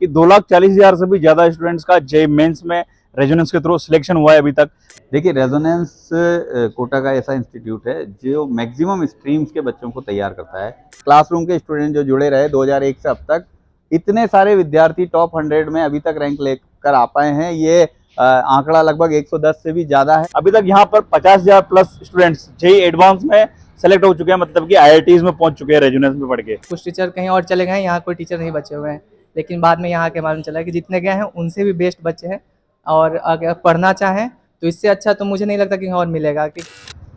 कि 2,40,000 से भी ज्यादा स्टूडेंट्स का जेईई मेंस में रेजोनेंस के थ्रू सिलेक्शन हुआ है अभी तक। देखिए, रेजोनेंस कोटा का ऐसा इंस्टीट्यूट है जो मैक्सिमम स्ट्रीम्स के बच्चों को तैयार करता है। क्लासरूम के स्टूडेंट जो जुड़े रहे 2001 से अब तक, इतने सारे विद्यार्थी टॉप 100 में अभी तक रैंक लेकर आ पाए हैं। ये आंकड़ा लगभग 110 से भी ज्यादा है। अभी तक यहाँ पर 50,000 प्लस स्टूडेंट्स जेईई एडवांस में सेलेक्ट हो चुके हैं, मतलब कि आईआईटीज में पहुंच चुके हैं रेजोनेंस में पढ़ के। कुछ टीचर कहीं और चले गए हैं, यहाँ कोई टीचर नहीं बचे हुए हैं, लेकिन बाद में यहाँ के मालूम चला कि जितने गए हैं उनसे भी बेस्ट बच्चे हैं। और अगर पढ़ना चाहें तो इससे अच्छा तो मुझे नहीं लगता कहीं और मिलेगा। कि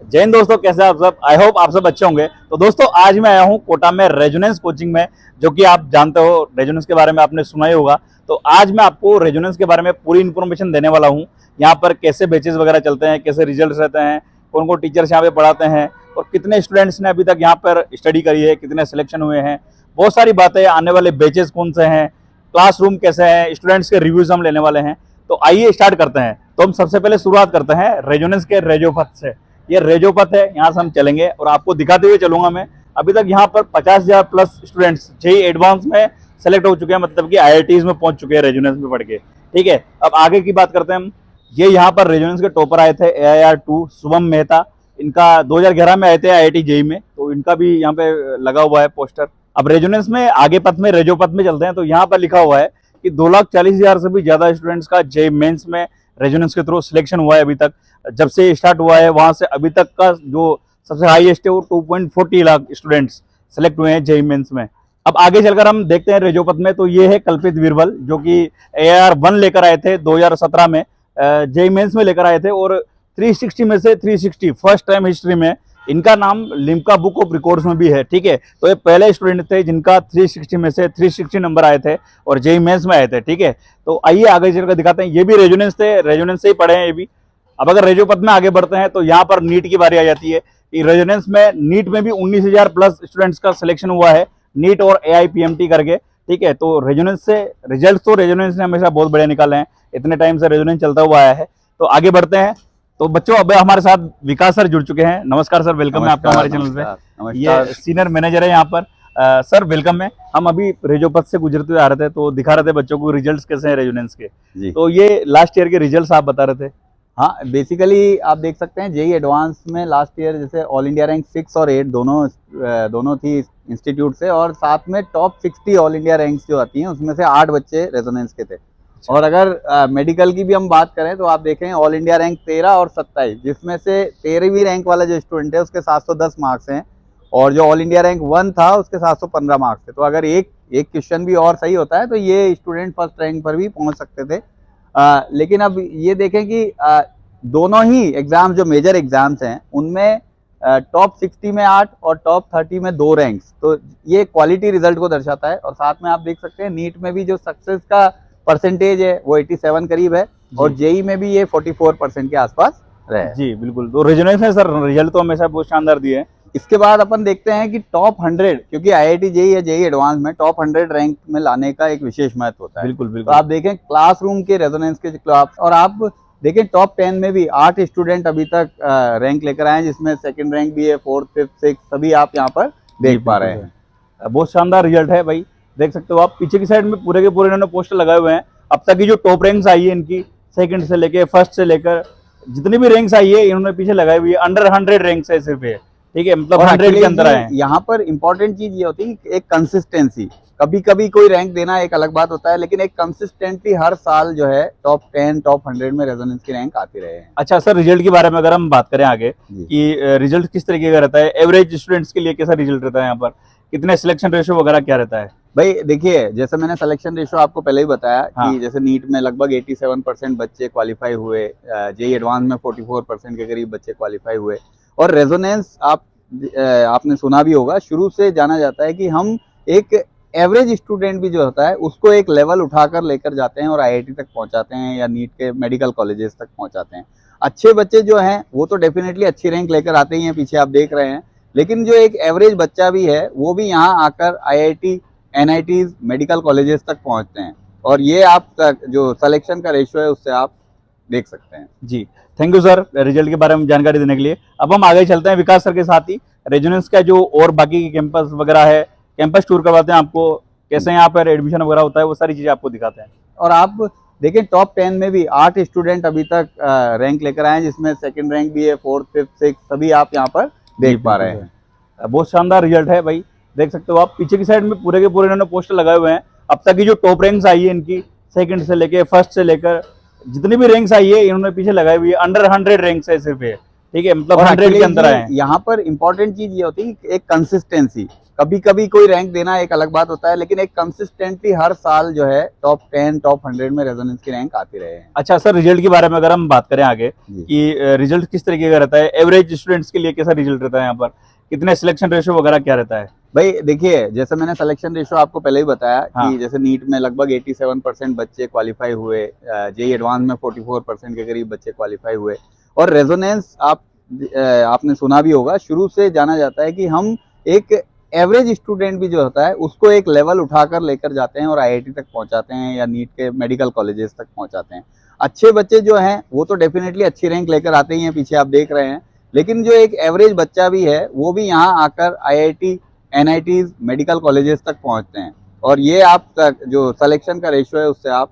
जय हिंद दोस्तों, कैसे आप सब? आई होप आप सब अच्छे होंगे। तो दोस्तों, आज मैं आया हूँ कोटा में रेजोनेंस कोचिंग में, जो कि आप जानते हो रेजोनेंस के बारे में आपने सुना ही होगा। तो आज मैं आपको रेजोनेंस के बारे में पूरी इन्फॉर्मेशन देने वाला हूँ। यहाँ पर कैसे बैचेस वगैरह चलते हैं, कैसे रिजल्ट रहते हैं, कौन कौन टीचर्स यहाँ पे पढ़ाते हैं और कितने स्टूडेंट्स ने अभी तक यहाँ पर स्टडी करी है, कितने सिलेक्शन हुए हैं, बहुत सारी बातें। आने वाले बैचेस कौन से हैं, क्लासरूम कैसे हैं, स्टूडेंट्स के रिव्यूज हम लेने वाले हैं। तो आइए स्टार्ट करते हैं। तो हम सबसे पहले शुरुआत करते हैं रेजोनेंस के रेजोपथ से। ये रेजोपथ है, यहाँ से हम चलेंगे और आपको दिखाते हुए चलूंगा मैं। अभी तक यहाँ पर 50,000 प्लस स्टूडेंट्स जेईई एडवांस में सेलेक्ट हो चुके हैं, मतलब कि आईआईटीज में पहुंच चुके हैं रेजोनेंस में पढ़ के। ठीक है, अब आगे की बात करते हैं हम। ये यहाँ पर रेजोनेंस के टॉपर आए थे AIR2 शुभम मेहता। इनका 2011 में आए थे IIT जेईई में, तो इनका भी यहाँ पे लगा हुआ है पोस्टर। अब रेजोनेंस में आगे पथ में रेजोपथ में चलते हैं। तो यहाँ पर लिखा हुआ है कि 2,40,000 से भी ज्यादा स्टूडेंट्स का जेईई मेंस में रेजोनेंस के थ्रू सिलेक्शन हुआ है अभी तक। जब से स्टार्ट हुआ है वहां से अभी तक का जो सबसे हाईएस्ट है वो 2.40 लाख स्टूडेंट्स सेलेक्ट हुए हैं जेईई मेंस में। अब आगे चलकर हम देखते हैं रेजोपथ में। तो ये है कल्पित बीरबल, जो कि AIR1 लेकर आए थे 2017 में, जेईई मेंस में लेकर आए थे। और 360 में से 360 फर्स्ट टाइम हिस्ट्री में इनका नाम लिम्का बुक ऑफ रिकॉर्ड्स में भी है। ठीक है, तो ये पहले स्टूडेंट थे जिनका 360 में से 360 नंबर आए थे और जेईई मेंस में आए थे। ठीक है, तो आइए आगे चलकर दिखाते हैं। ये भी रेजोनेंस थे, रेजोनेंस से ही पढ़े हैं ये भी। अब अगर रेजोपथ में आगे बढ़ते हैं तो यहाँ पर नीट की बारी आ जाती है। रेजोनेंस में नीट में भी 19,000 प्लस स्टूडेंट्स का सिलेक्शन हुआ है, नीट और AIPMT करके। ठीक है, तो रेजोनेंस से रिजल्ट तो रेजोनेंस ने हमेशा बहुत बढ़िया निकाले हैं, इतने टाइम से रेजोनेंस चलता हुआ आया है। तो आगे बढ़ते हैं। तो बच्चों, अब हमारे साथ विकास सर जुड़ चुके हैं। नमस्कार सर, वेलकम है आपका हमारे चैनल पे। ये सीनियर मैनेजर है यहाँ पर। सर वेलकम है। हम अभी रेजोपथ से गुजरते हुए आ रहे थे तो दिखा रहे थे बच्चों को रिजल्ट्स कैसे हैं रेजोनेंस के जी। तो ये लास्ट ईयर के रिजल्ट्स आप बता रहे थे। हाँ, बेसिकली आप देख सकते हैं जेईई एडवांस में लास्ट ईयर जैसे ऑल इंडिया रैंक 6 और 8 दोनों थी इंस्टीट्यूट से, और साथ में टॉप 60 ऑल इंडिया रैंक्स जो आती हैं उसमें से 8 बच्चे रेजोनेंस के थे। और अगर मेडिकल की भी हम बात करें तो आप देखें ऑल इंडिया रैंक 13 और 27, जिसमें से 13वीं रैंक वाला जो स्टूडेंट है उसके 710 मार्क्स हैं, और जो ऑल इंडिया रैंक 1 था उसके 715 मार्क्स थे। तो अगर एक क्वेश्चन भी और सही होता है तो ये स्टूडेंट फर्स्ट रैंक पर भी पहुंच सकते थे। लेकिन अब ये देखें कि दोनों ही एग्जाम जो मेजर एग्जाम्स हैं उनमें टॉप 60 में 8 और टॉप 30 में 2 रैंक्स, तो ये क्वालिटी रिजल्ट को दर्शाता है। और साथ में आप देख सकते हैं नीट में भी जो सक्सेस का परसेंटेज है वो 87 करीब है, और जेईई में भी ये 44% के आसपास रहे जी। बिल्कुल, तो रेजोनेंस में सर रिजल्ट तो हमेशा बहुत शानदार दिए हैं। इसके बाद अपन देखते हैं कि टॉप 100, क्योंकि IIT जेईई या जेईई एडवांस में टॉप 100 रैंक में लाने का एक विशेष महत्व होता है। बिल्कुल बिल्कुल। तो आप देखें क्लासरूम के रेजोनेंस के क्लास, और आप देखें टॉप 10 में भी 8 स्टूडेंट अभी तक रैंक लेकर आए हैं, जिसमें सेकंड रैंक भी है, 4th, 5th, 6th सभी आप यहाँ पर देख पा रहे हैं। बहुत शानदार रिजल्ट है भाई, देख सकते हो आप। पीछे की साइड में पूरे के पूरे इन्होंने पोस्टर लगाए हुए हैं। अब तक की जो टॉप रैंक्स आई है इनकी, सेकंड से लेके फर्स्ट से लेकर जितनी भी रैंक्स आई है इन्होंने पीछे लगाई हुई है। अंडर 100 रैंक्स है सिर्फ ये। ठीक है, मतलब 100 के अंदर आए। यहाँ पर इंपॉर्टेंट चीज ये होती है कि एक कंसिस्टेंसी। कभी कभी कोई रैंक देना एक अलग बात होता है, लेकिन एक कंसिस्टेंटली हर साल जो है टॉप 10 टॉप 100 में रेजोनेंस की रैंक आती रहे हैं। अच्छा सर, रिजल्ट के बारे में अगर हम बात करें आगे कि रिजल्ट किस तरीके का रहता है, एवरेज स्टूडेंट्स के लिए कैसा रिजल्ट रहता है, यहाँ पर कितने सिलेक्शन रेशियो वगैरह क्या रहता है? भाई देखिए, जैसे मैंने सिलेक्शन रेशियो आपको पहले ही बताया कि जैसे नीट में लगभग 87% बच्चे क्वालिफाई हुए, जेईई एडवांस में 44% के करीब बच्चे क्वालिफाई हुए। और रेजोनेंस आपने सुना भी होगा, शुरू से जाना जाता है कि हम एक एवरेज स्टूडेंट भी जो होता है उसको एक लेवल उठाकर लेकर जाते हैं और IIT तक पहुंचाते हैं या नीट के मेडिकल कॉलेजेस तक पहुंचाते हैं। अच्छे बच्चे जो हैं वो तो डेफिनेटली अच्छी रैंक लेकर आते ही हैं, पीछे आप देख रहे हैं, लेकिन जो एक एवरेज बच्चा भी है वो भी यहाँ आकर IIT, NITs, मेडिकल कॉलेजेस तक पहुंचते हैं। और ये आप जो सिलेक्शन का रेशियो है उससे आप देख सकते हैं। जी, थैंक यू सर रिजल्ट के बारे में जानकारी देने के लिए। अब हम आगे चलते हैं विकास सर के साथ ही। रेजोनेंस का जो और बाकी के कैंपस वगैरह है, कैंपस टूर करवाते हैं आपको, कैसे यहाँ पर एडमिशन वगैरह होता है, वो सारी चीजें आपको दिखाते हैं। और आप देखिए टॉप 10 में भी 8 स्टूडेंट अभी तक रैंक लेकर आए हैं, जिसमें सेकंड रैंक भी है, 4th 5th 6th सभी आप यहाँ पर देख पा रहे हैं। बहुत शानदार रिजल्ट है भाई, देख सकते हो आप। पीछे की साइड में पूरे के पूरे इन्होंने पोस्टर लगाए हुए हैं। अब तक की जो टॉप रैंक्स आई है इनकी, सेकंड से लेके फर्स्ट से लेकर जितनी भी रैंक्स आई है इन्होंने पीछे लगाई हुई है। अंडर 100 रैंक्स है सिर्फ ये, ठीक है, मतलब 100 के अंदर आए हैं। यहाँ पर इंपॉर्टेंट चीज ये होती है कि एक कंसिस्टेंसी, कभी कभी कोई रैंक देना एक अलग बात होता है, लेकिन एक कंसिस्टेंटली हर साल जो है टॉप 10 टॉप 100 में रेजोनेंस की रैंक आती रहे हैं। अच्छा सर, रिजल्ट के बारे में अगर हम बात करें आगे जी। कि रिजल्ट किस तरीके का रहता है, एवरेज स्टूडेंट्स के लिए कैसा रिजल्ट रहता है, यहाँ पर कितने सिलेक्शन रेशियो वगैरह क्या रहता है? भाई देखिए, जैसे मैंने सिलेक्शन रेशियो आपको पहले ही बताया हाँ। कि जैसे नीट में लगभग 87% बच्चे क्वालिफाई हुए, जेई एडवांस में 44% के करीब बच्चे क्वालिफाई हुए। और रेजोनेंस आपने सुना भी होगा, शुरू से जाना जाता है कि हम एक एवरेज स्टूडेंट भी जो होता है उसको एक लेवल उठाकर लेकर जाते हैं और आईआईटी तक पहुंचाते हैं या नीट के मेडिकल कॉलेजेस तक पहुंचाते हैं। अच्छे बच्चे जो हैं वो तो डेफिनेटली अच्छी रैंक लेकर आते ही हैं, पीछे आप देख रहे हैं, लेकिन जो एक एवरेज बच्चा भी है वो भी यहाँ आकर आईआईटी एनआईटीज मेडिकल कॉलेजेस तक पहुंचते हैं। और ये आप तक जो सिलेक्शन का रेशियो है उससे आप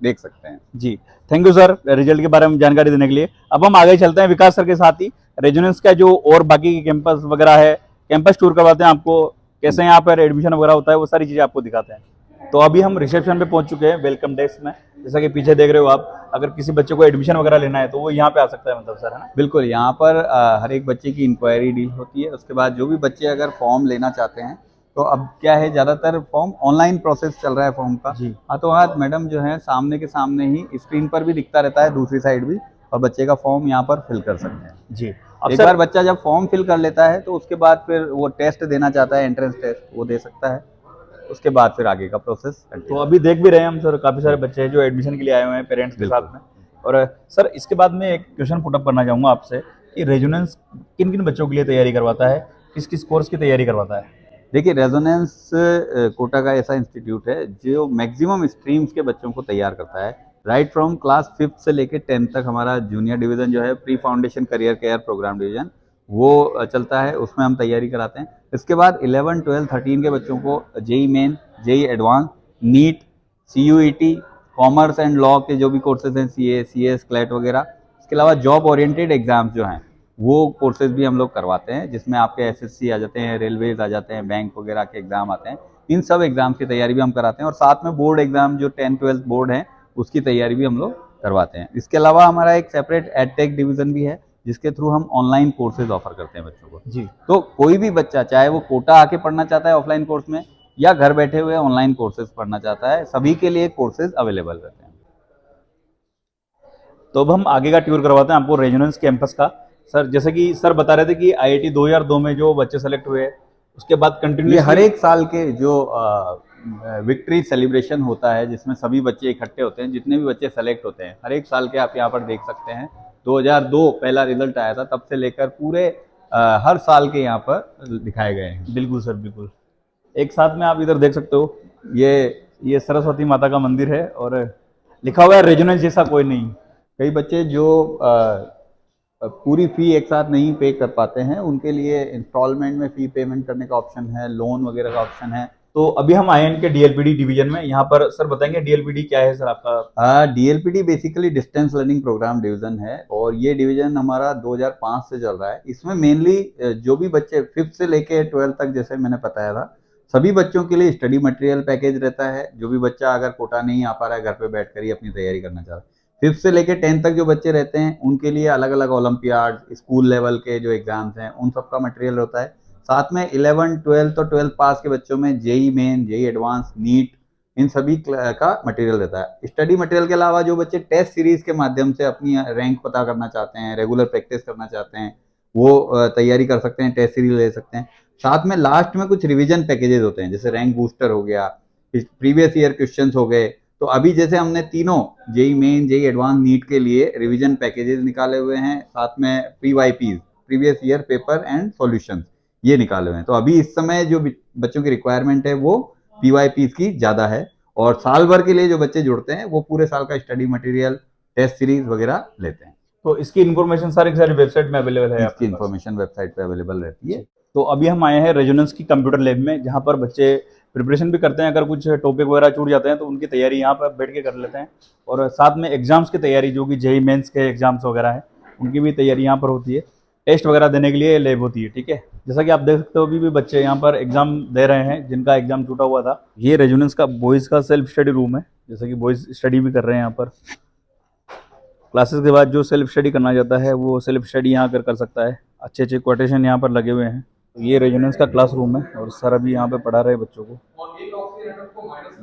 देख सकते हैं। जी, थैंक यू सर रिजल्ट के बारे में जानकारी देने के लिए। अब हम आगे चलते हैं विकास सर के साथ ही, रेजोनेंस का जो और बाकी के कैंपस वगैरह है, कैंपस टूर करवाते हैं आपको, कैसे यहाँ पर एडमिशन वगैरह होता है, वो सारी चीजें आपको दिखाते हैं। तो अभी हम रिसेप्शन पे पहुंच चुके हैं, वेलकम डेस्क में, जैसा कि पीछे देख रहे हो आप। अगर किसी बच्चे को एडमिशन वगैरह लेना है तो वो यहाँ पे आ सकता है, मतलब सर, है ना? बिल्कुल, यहाँ पर हर एक बच्चे की इंक्वायरी डील होती है। उसके बाद जो भी बच्चे अगर फॉर्म लेना चाहते हैं, तो अब क्या है, ज़्यादातर फॉर्म ऑनलाइन प्रोसेस चल रहा है फॉर्म का। जी। हाथों हाथ मैडम जो है सामने के सामने ही स्क्रीन पर भी दिखता रहता है, दूसरी साइड भी, और बच्चे का फॉर्म यहाँ पर फिल कर सकते हैं। जी। एक बार बच्चा जब फॉर्म फिल कर लेता है तो उसके बाद फिर वो टेस्ट देना चाहता है, एंट्रेंस टेस्ट, वो दे सकता है। उसके बाद फिर आगे का प्रोसेस। तो अभी देख भी रहे हैं हम सर, काफी सारे बच्चे हैं जो एडमिशन के लिए आए हुए हैं पेरेंट्स के साथ में। और सर इसके बाद में एक क्वेश्चन पुटअप करना चाहूँगा आपसे कि रेजोनेंस किन किन बच्चों के लिए तैयारी करवाता है, किस किस कोर्स की तैयारी करवाता है? देखिए, रेजोनेंस कोटा का ऐसा इंस्टीट्यूट है जो मैक्सिमम स्ट्रीम्स के बच्चों को तैयार करता है। राइट फ्रॉम क्लास 5th से लेकर 10th तक हमारा जूनियर डिवीज़न जो है, pre foundation career care programme division, वो चलता है, उसमें हम तैयारी कराते हैं। इसके बाद 11, 12, 13 के बच्चों को JEE Main, JEE advance, NEET, CUET, commerce and law के जो भी कोर्सेज हैं, सीए, सीएस, क्लैट वगैरह, इसके अलावा जॉब ओरिएंटेड एग्जाम्स जो हैं वो कोर्सेज भी हम लोग करवाते हैं, जिसमें आपके एसएससी आ जाते हैं, रेलवेज आ जाते हैं, बैंक वगैरह के एग्जाम आते हैं। इन सब एग्जाम्स की तैयारी भी हम कराते हैं, और साथ में बोर्ड एग्जाम जो 10th 12th बोर्ड है उसकी तैयारी भी हम लोग करवाते हैं। इसके अलावा हमारा एक सेपरेट एडटेक डिवीज़न भी है, जिसके थ्रू हम ऑनलाइन कोर्सेज ऑफर करते हैं बच्चों को। जी। तो कोई भी बच्चा, चाहे वो कोटा आके पढ़ना चाहता है ऑफलाइन कोर्स में, या घर बैठे हुए ऑनलाइन कोर्सेज पढ़ना चाहता है, सभी के लिए कोर्सेज अवेलेबल रहते हैं। तो अब हम आगे का टूर करवाते हैं आपको रेजोनेंस कैंपस का। सर जैसे कि सर बता रहे थे कि आईआईटी 2002 में जो बच्चे सेलेक्ट हुए, उसके बाद कंटिन्यू ये हर एक साल के जो विक्ट्री सेलिब्रेशन होता है, जिसमें सभी बच्चे इकट्ठे होते हैं, जितने भी बच्चे सेलेक्ट होते हैं, हर एक साल के आप यहाँ पर देख सकते हैं। 2002 पहला रिजल्ट आया था, तब से लेकर पूरे हर साल के यहाँ पर दिखाए गए हैं। बिल्कुल सर, बिल्कुल। एक साथ में आप इधर देख सकते हो, ये सरस्वती माता का मंदिर है और लिखा हुआ है रेजोनेंस जैसा कोई नहीं। कई बच्चे जो पूरी फी एक साथ नहीं पे कर पाते हैं, उनके लिए इंस्टॉलमेंट में फी पेमेंट करने का ऑप्शन है, लोन वगैरह का ऑप्शन है। तो अभी हम आए हैं इनके डीएलपीडी डिवीजन में। यहाँ पर सर बताएंगे डीएलपीडी क्या है सर आपका? DLPD basically distance learning programme division है, और ये डिवीजन हमारा 2005 से चल रहा है। इसमें मेनली जो भी बच्चे 5th से लेके 12th तक, जैसे मैंने बताया था, सभी बच्चों के लिए स्टडी मटेरियल पैकेज रहता है। जो भी बच्चा अगर कोटा नहीं आ पा रहा है, घर पे बैठकर ही अपनी तैयारी करना चाह रहा है, 5th से लेके 10th तक जो बच्चे रहते हैं उनके लिए अलग अलग ओलंपियाड, स्कूल लेवल के जो एग्जाम्स हैं, उन सब का मटेरियल होता है। साथ में 11, 12 और 12th पास के बच्चों में JEE Main, JEE advance, NEET, इन सभी का मटेरियल रहता है। स्टडी मटेरियल के अलावा जो बच्चे टेस्ट सीरीज के माध्यम से अपनी रैंक पता करना चाहते हैं, रेगुलर प्रैक्टिस करना चाहते हैं, वो तैयारी कर सकते हैं, टेस्ट सीरीज ले सकते हैं। साथ में लास्ट में कुछ रिवीजन पैकेजेस होते हैं, जैसे रैंक बूस्टर हो गया, प्रीवियस ईयर क्वेश्चंस हो गए। तो अभी जैसे हमने तीनों JEE Main, JEE advance, NEET के लिए रिवीजन पैकेजेस निकाले हुए हैं, साथ में PYPs, previous year paper and solutions, ये निकाले हुए हैं। तो अभी इस समय जो बच्चों की रिक्वायरमेंट है वो पीवाईपीज की ज़्यादा है, और साल भर के लिए जो बच्चे जुड़ते हैं वो पूरे साल का स्टडी मटेरियल, टेस्ट सीरीज वगैरह लेते हैं। तो इसकी इन्फॉर्मेशन सारी वेबसाइट में अवेलेबल है? इसकी इन्फॉर्मेशन वेबसाइट पे अवेलेबल रहती है। तो अभी हम आए हैं रेजोनेंस की कंप्यूटर लैब में, जहाँ पर बच्चे प्रिपरेशन भी करते हैं। अगर कुछ टॉपिक वगैरह छूट जाते हैं तो उनकी तैयारी यहाँ पर बैठ के कर लेते हैं, और साथ में एग्जाम्स की तैयारी, जो कि जेई मेंस के एग्जाम्स वगैरह है, उनकी भी तैयारी यहाँ पर होती है। टेस्ट वगैरह देने के लिए लैब होती है, ठीक है। जैसा कि आप देख सकते हो अभी भी बच्चे यहाँ पर एग्जाम दे रहे हैं जिनका एग्जाम छूटा हुआ था। ये रेजुनेंस का बॉयज़ का सेल्फ स्टडी रूम है, जैसा कि बॉयज़ स्टडी भी कर रहे हैं यहाँ पर। क्लासेस के बाद जो सेल्फ स्टडी करना चाहता है वो सेल्फ स्टडी यहाँ कर सकता है। अच्छे अच्छे कोटेशन यहाँ पर लगे हुए हैं। तो ये रेजुनेंस का क्लासरूम है और सर अभी यहाँ पे पढ़ा रहे हैं बच्चों को।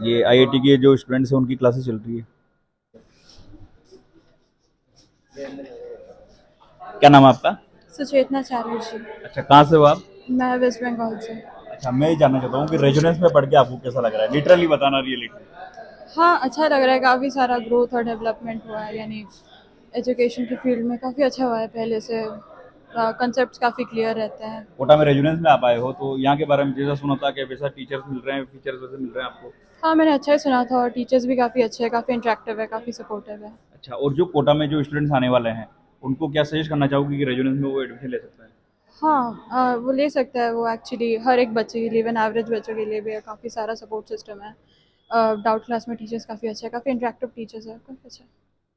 ये आईआईटी के जो स्टूडेंट्स हैं उनकी क्लासेस चल रही है। क्या नाम है आपका? सुचेतना चैटर्जी। अच्छा, कहाँ से हो आप? मैं वेस्ट बंगाल से। अच्छा, मैं ये जानना चाहता हूँ कि रेजुनेंस में पढ़ के आपको कैसा लग रहा है? लिटरली बताना, रियलिटी। हाँ, अच्छा लग रहा है, काफ़ी सारा ग्रोथ और डेवलपमेंट हुआ है, यानी एजुकेशन की फील्ड में काफ़ी अच्छा हुआ है पहले से। कंसेप्ट काफ़ी क्लियर रहते हैं। कोटा में रेजुनेंस में आप आए हो तो यहाँ के बारे में जैसा सुना था कि वैसा टीचर्स मिल रहे हैं, फीचर्स वैसे मिल रहे हैं आपको? हाँ, मैंने अच्छा ही सुना था, और टीचर्स भी काफ़ी अच्छे हैं, काफ़ी इंटरेक्टिव है, काफ़ी सपोर्टिव है। अच्छा, और जो कोटा में जो स्टूडेंट्स आने वाले हैं उनको क्या सजेस्ट करना चाहोगे कि रेजुनेंस में वो एडमिशन ले सकता है? हाँ, वो ले सकता है। वो एक्चुअली हर एक बच्चे के लिए, इवन एवरेज बच्चों के लिए भी काफ़ी सारा सपोर्ट सिस्टम है। डाउट क्लास में टीचर्स काफ़ी अच्छे हैं, काफ़ी इंटरेक्टिव टीचर्स है, काफ़ी अच्छा है।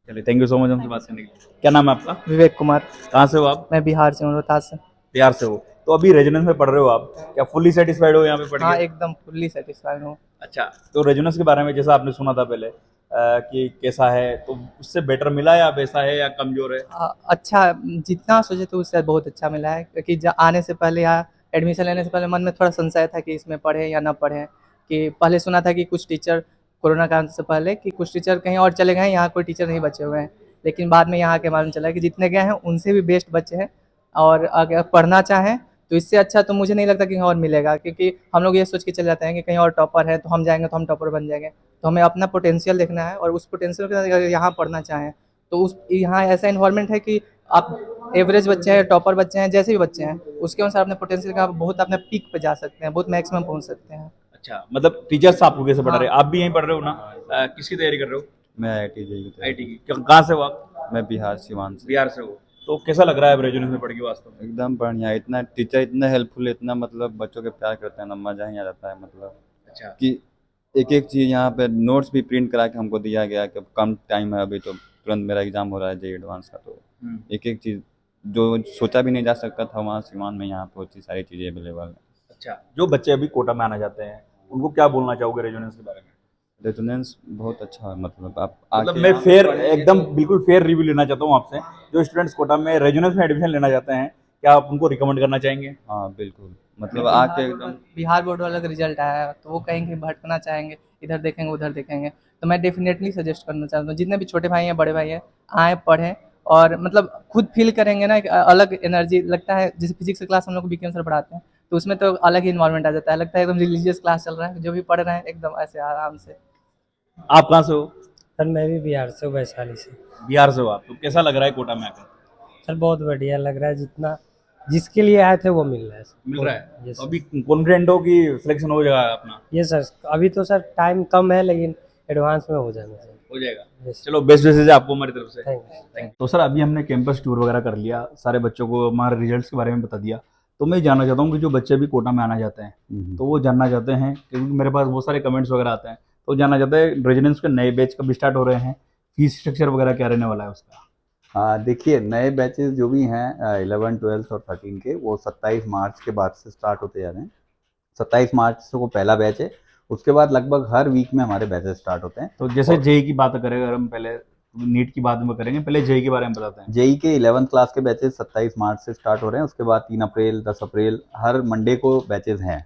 चलिए, थैंक यू सो मच हमसे बात करने के लिए। क्या नाम है आपका? विवेक कुमार। कहाँ से हो आप? मैं बिहार से हूँ, रोहतास से। बिहार से हो, तो अभी रेजुनेंस में पढ़ रहे हो आप, क्या फुल्ली सेटिस्फाइड हो यहाँ पे पढ़ हाँ, के? एकदम फुल्ली सेटिस्फाइड हूँ। अच्छा, तो रेजुनेंस के बारे में जैसा आपने सुना था पहले कि कैसा है, तो उससे बेटर मिला या वैसा है या कमजोर है? अच्छा, जितना सोचे तो उससे बहुत अच्छा मिला है, क्योंकि आने से पहले यहाँ एडमिशन लेने से पहले मन में थोड़ा संशय था कि इसमें पढ़े या ना पढ़े। कि पहले सुना था कि कुछ टीचर, कोरोना काल से पहले, कि कुछ टीचर कहीं और चले गए हैं, यहाँ कोई टीचर नहीं बचे हुए हैं। लेकिन बाद में यहाँ के मालूम चला कि जितने गए हैं उनसे भी बेस्ट बच्चे हैं, और अगर पढ़ना चाहें तो इससे अच्छा तो मुझे नहीं लगता कहीं और मिलेगा। क्योंकि हम लोग ये सोच के चले जाते हैं कि कहीं और टॉपर है तो हम जाएंगे तो हम टॉपर बन जाएंगे। तो हमें अपना पोटेंशियल देखना है, और उस पोटेंशियल के साथ अगर यहाँ पढ़ना चाहें तो उस यहाँ ऐसा इन्वायरमेंट है कि आप एवरेज बच्चे हैं, टॉपर बच्चे हैं, जैसे भी बच्चे हैं, उसके अनुसार अपने पोटेंशियल का बहुत अपने पीक पे जा सकते हैं, बहुत मैक्सिमम पहुँच सकते हैं। अच्छा, मतलब टीचर्स आपको कैसे पढ़ा रहे हैं? हाँ। आप भी यहीं पढ़ रहे हो ना? किसकी तैयारी कर रहे हो? मैं आईआईटी जेईई की आईटी की। कहाँ से हो आप? मैं बिहार सिवान से। बिहार से हो, तो कैसा लग रहा है अब रेजुनेंस में पढ़ के वास्तव में? एकदम बढ़िया, इतना टीचर इतना हेल्पफुल, इतना मतलब बच्चों के प्यार करते हैं ना, मज़ा ही आ जाता है। मतलब अच्छा, कि एक एक चीज़ यहाँ पे नोट्स भी प्रिंट करा के हमको दिया गया कि कम टाइम है अभी, तो तुरंत मेरा एग्ज़ाम हो रहा है जेईई एडवांस का। तो एक एक चीज़ जो सोचा भी नहीं जा सकता था वहाँ सिवान में, यहाँ पे होती सारी चीज़ें अवेलेबल है। अच्छा, जो बच्चे अभी कोटा में आना चाहते हैं उनको क्या बोलना चाहोगे रेजुनेंस के बारे में? रेजोनेंस बहुत अच्छा है, मतलब आप मतलब आके मैं यहाँ पे फेयर, पढ़ेंगे एकदम तो- बिल्कुल फेयर रिव्यू लेना चाहता हूँ आपसे। जो स्टूडेंट्स कोटा में रेजुनेंस में एडमिशन लेना चाहते हैं, क्या आप उनको रिकमेंड करना चाहेंगे? हाँ बिल्कुल, मतलब आके एकदम बिहार बोर्ड वाला का रिजल्ट आया है तो वो कहेंगे भटकना चाहेंगे, इधर देखेंगे उधर देखेंगे, तो मैं डेफिनेटली सजेस्ट करना चाहता हूँ जितने भी छोटे भाई हैं, बड़े भाई हैं, आए पढ़ें। और मतलब खुद फील करेंगे ना, एक अलग एनर्जी लगता है। जैसे फिजिक्स की क्लास हम लोग को बीके सर पढ़ाते हैं, तो उसमें तो अलग ही इन्वॉल्वमेंट आ जाता है, लगता है एकदम रिलीजियस क्लास चल रहा है, जो भी पढ़ रहे हैं एकदम ऐसे आराम से। आप कहाँ से हो? सर मैं भी बिहार से हूँ, वैशाली से। बिहार से हो आप, तो कैसा लग रहा है कोटा में आकर? सर बहुत बढ़िया लग रहा है, जितना जिसके लिए आए थे वो मिल रहा है सर। मिल रहा है? यस तो सर। अभी कॉन्फिडेंट हो कि सिलेक्शन हो जाएगा अपना? यस सर, अभी तो सर टाइम कम है, लेकिन एडवांस में हो जाना सर। हो जाएगा। यस चलो, बेस्ट विशेष है आपको हमारी तरफ से। Thank you. तो सर अभी हमने कैंपस टूर वगैरह कर लिया, सारे बच्चों को हमारे रिजल्ट्स के बारे में बता दिया। तो मैं जानना चाहता हूँ कि जो बच्चे अभी कोटा में आना चाहते हैं तो वो जानना चाहते हैं, क्योंकि मेरे पास बहुत सारे कमेंट्स वगैरह आते हैं, तो जानना चाहते हैं रेजिडेंस के नए बैच कब स्टार्ट हो रहे हैं, फीस स्ट्रक्चर वगैरह क्या रहने वाला है उसका? हाँ देखिए, नए बैचेस जो भी हैं 11, 12 और 13 के, वो 27 मार्च के बाद से स्टार्ट होते जा रहे हैं। 27 मार्च से वो पहला बैच है, उसके बाद लगभग हर वीक में हमारे बैचेस स्टार्ट होते हैं। तो जैसे जेई की बात करें, अगर हम पहले नीट की बात में करेंगे, पहले जेई के बारे में बताते हैं। जेई के 11th क्लास के बैचेस 27 मार्च से स्टार्ट हो रहे हैं, उसके बाद 3 अप्रैल, 10 अप्रैल, हर मंडे को बैचेस हैं।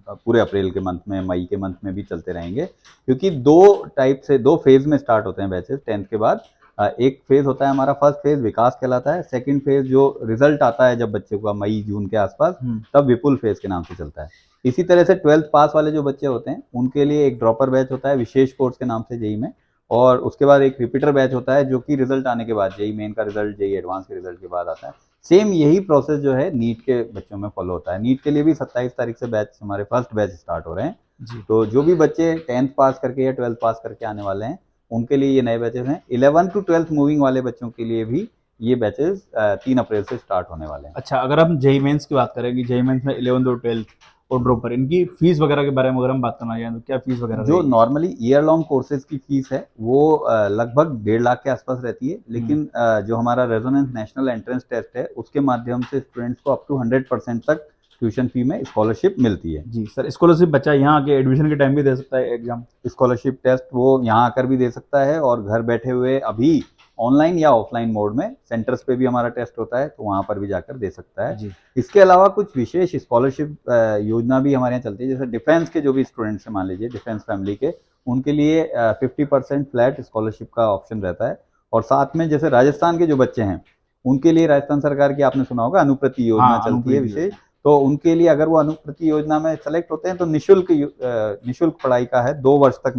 पूरे अप्रैल के मंथ में, मई के मंथ में भी चलते रहेंगे, क्योंकि दो फेज में स्टार्ट होते हैं बैचेस 10th के बाद। एक फेज होता है हमारा, फर्स्ट फेज विकास कहलाता है। सेकंड फेज जो रिजल्ट आता है जब बच्चे का मई जून के आसपास, तब विपुल फेज के नाम से चलता है। इसी तरह से 12th पास वाले जो बच्चे होते हैं उनके लिए एक ड्रॉपर बैच होता है विशेष कोर्स के नाम से जेई में, और उसके बाद एक रिपीटर बैच होता है जो कि रिजल्ट आने के बाद, जेई मेन का रिजल्ट, जेई एडवांस के रिजल्ट के बाद आता है। सेम यही प्रोसेस जो है नीट के बच्चों में फॉलो होता है। नीट के लिए भी 27 तारीख से बैच, हमारे फर्स्ट बैच स्टार्ट हो रहे हैं जी। तो जो भी बच्चे 10th पास करके या 12th पास करके आने वाले हैं उनके लिए ये नए बैचेस हैं। 11 to 12th मूविंग वाले बच्चों के लिए भी ये बैचेस 3 अप्रैल से स्टार्ट होने वाले हैं। अच्छा, अगर हम जेई मेंस की बात करें कि जेई मेंस में 11th और 12th और ड्रॉपर, इनकी फीस वगैरह के बारे में अगर हम बात करना चाहें तो क्या फीस वगैरह जो रहेगी? नॉर्मली ईयर लॉन्ग कोर्सेज की फीस है वो लगभग 1.5 लाख के आसपास रहती है, लेकिन जो हमारा रेजोनेंस नेशनल एंट्रेंस टेस्ट है उसके माध्यम से स्टूडेंट्स को अप टू 100% तक ट्यूशन फी में स्कॉलरशिप मिलती है। जी सर, स्कॉलरशिप बच्चा यहाँ आके एडमिशन के टाइम भी दे सकता है एग्जाम? स्कॉलरशिप टेस्ट वो यहाँ आकर भी दे सकता है और घर बैठे हुए अभी ऑनलाइन या ऑफलाइन मोड में सेंटर्स पे भी हमारा टेस्ट होता है, तो वहाँ पर भी जाकर दे सकता है। जी इसके अलावा कुछ विशेष स्कॉलरशिप योजना भी हमारे यहाँ चलती है, जैसे डिफेंस के जो भी स्टूडेंट्स हैं, मान लीजिए डिफेंस फैमिली के, उनके लिए 50% फ्लैट स्कॉलरशिप का ऑप्शन रहता है। और साथ में जैसे राजस्थान के जो बच्चे हैं उनके लिए राजस्थान सरकार की आपने सुना होगा अनुप्रति योजना हाँ, चलती है अनुप्रति विशेष, तो उनके लिए अगर वो अनुप्रति योजना में सेलेक्ट होते हैं तो निशुल्क पढ़ाई का है, 2 वर्ष तक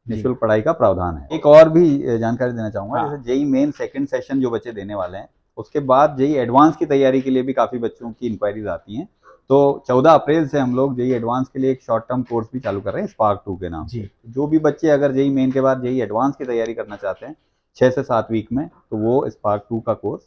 निशुल्क पढ़ाई का प्रावधान है। एक और भी जानकारी देना चाहूंगा, हाँ। जैसे जेई मेन सेकंड सेशन जो बच्चे देने वाले हैं, उसके बाद जेई एडवांस की तैयारी के लिए भी काफी बच्चों की इंक्वायरीज आती हैं, तो 14 अप्रैल से हम लोग जेई एडवांस के लिए एक शॉर्ट टर्म कोर्स भी चालू कर रहे हैं स्पार्क 2 के नाम से। जी जो भी बच्चे अगर जेई मेन के बाद जेई एडवांस की तैयारी करना चाहते हैं 6 से 7 वीक में, तो वो स्पार्क 2 का कोर्स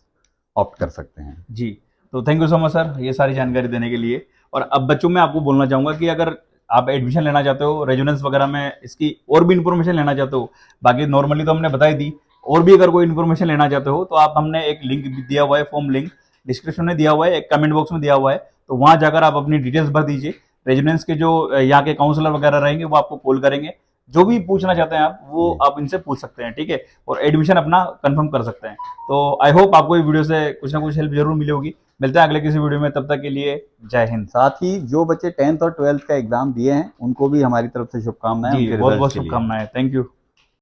ऑप्ट कर सकते हैं। जी, तो thank you so much sir ये सारी जानकारी देने के लिए। और अब बच्चों में आपको बोलना चाहूँगा कि अगर आप एडमिशन लेना चाहते हो रेजोनेंस वगैरह में, इसकी और भी इन्फॉर्मेशन लेना चाहते हो, बाकी नॉर्मली तो हमने बताई दी, और भी अगर कोई इन्फॉर्मेशन लेना चाहते हो तो आप, हमने एक लिंक भी दिया हुआ है, फॉर्म लिंक डिस्क्रिप्शन में दिया हुआ है, एक कमेंट बॉक्स में दिया हुआ है, तो वहाँ जाकर आप अपनी डिटेल्स भर दीजिए। रेजोनेंस के जो यहाँ के काउंसलर वगैरह रहेंगे वो आपको कॉल करेंगे, जो भी पूछना चाहते हैं आप वो आप इनसे पूछ सकते हैं, ठीक है, और एडमिशन अपना कंफर्म कर सकते हैं। तो आई होप आपको ये वीडियो से कुछ ना कुछ हेल्प जरूर मिली होगी। मिलते हैं अगले किसी वीडियो में, तब तक के लिए जय हिंद। साथ ही जो बच्चे 10th और 12th का एग्जाम दिए हैं उनको भी हमारी तरफ से शुभकामनाएं जी उनके बहुत रिजल्ट बहुत के लिए। शुभकामनाएं, थैंक यू।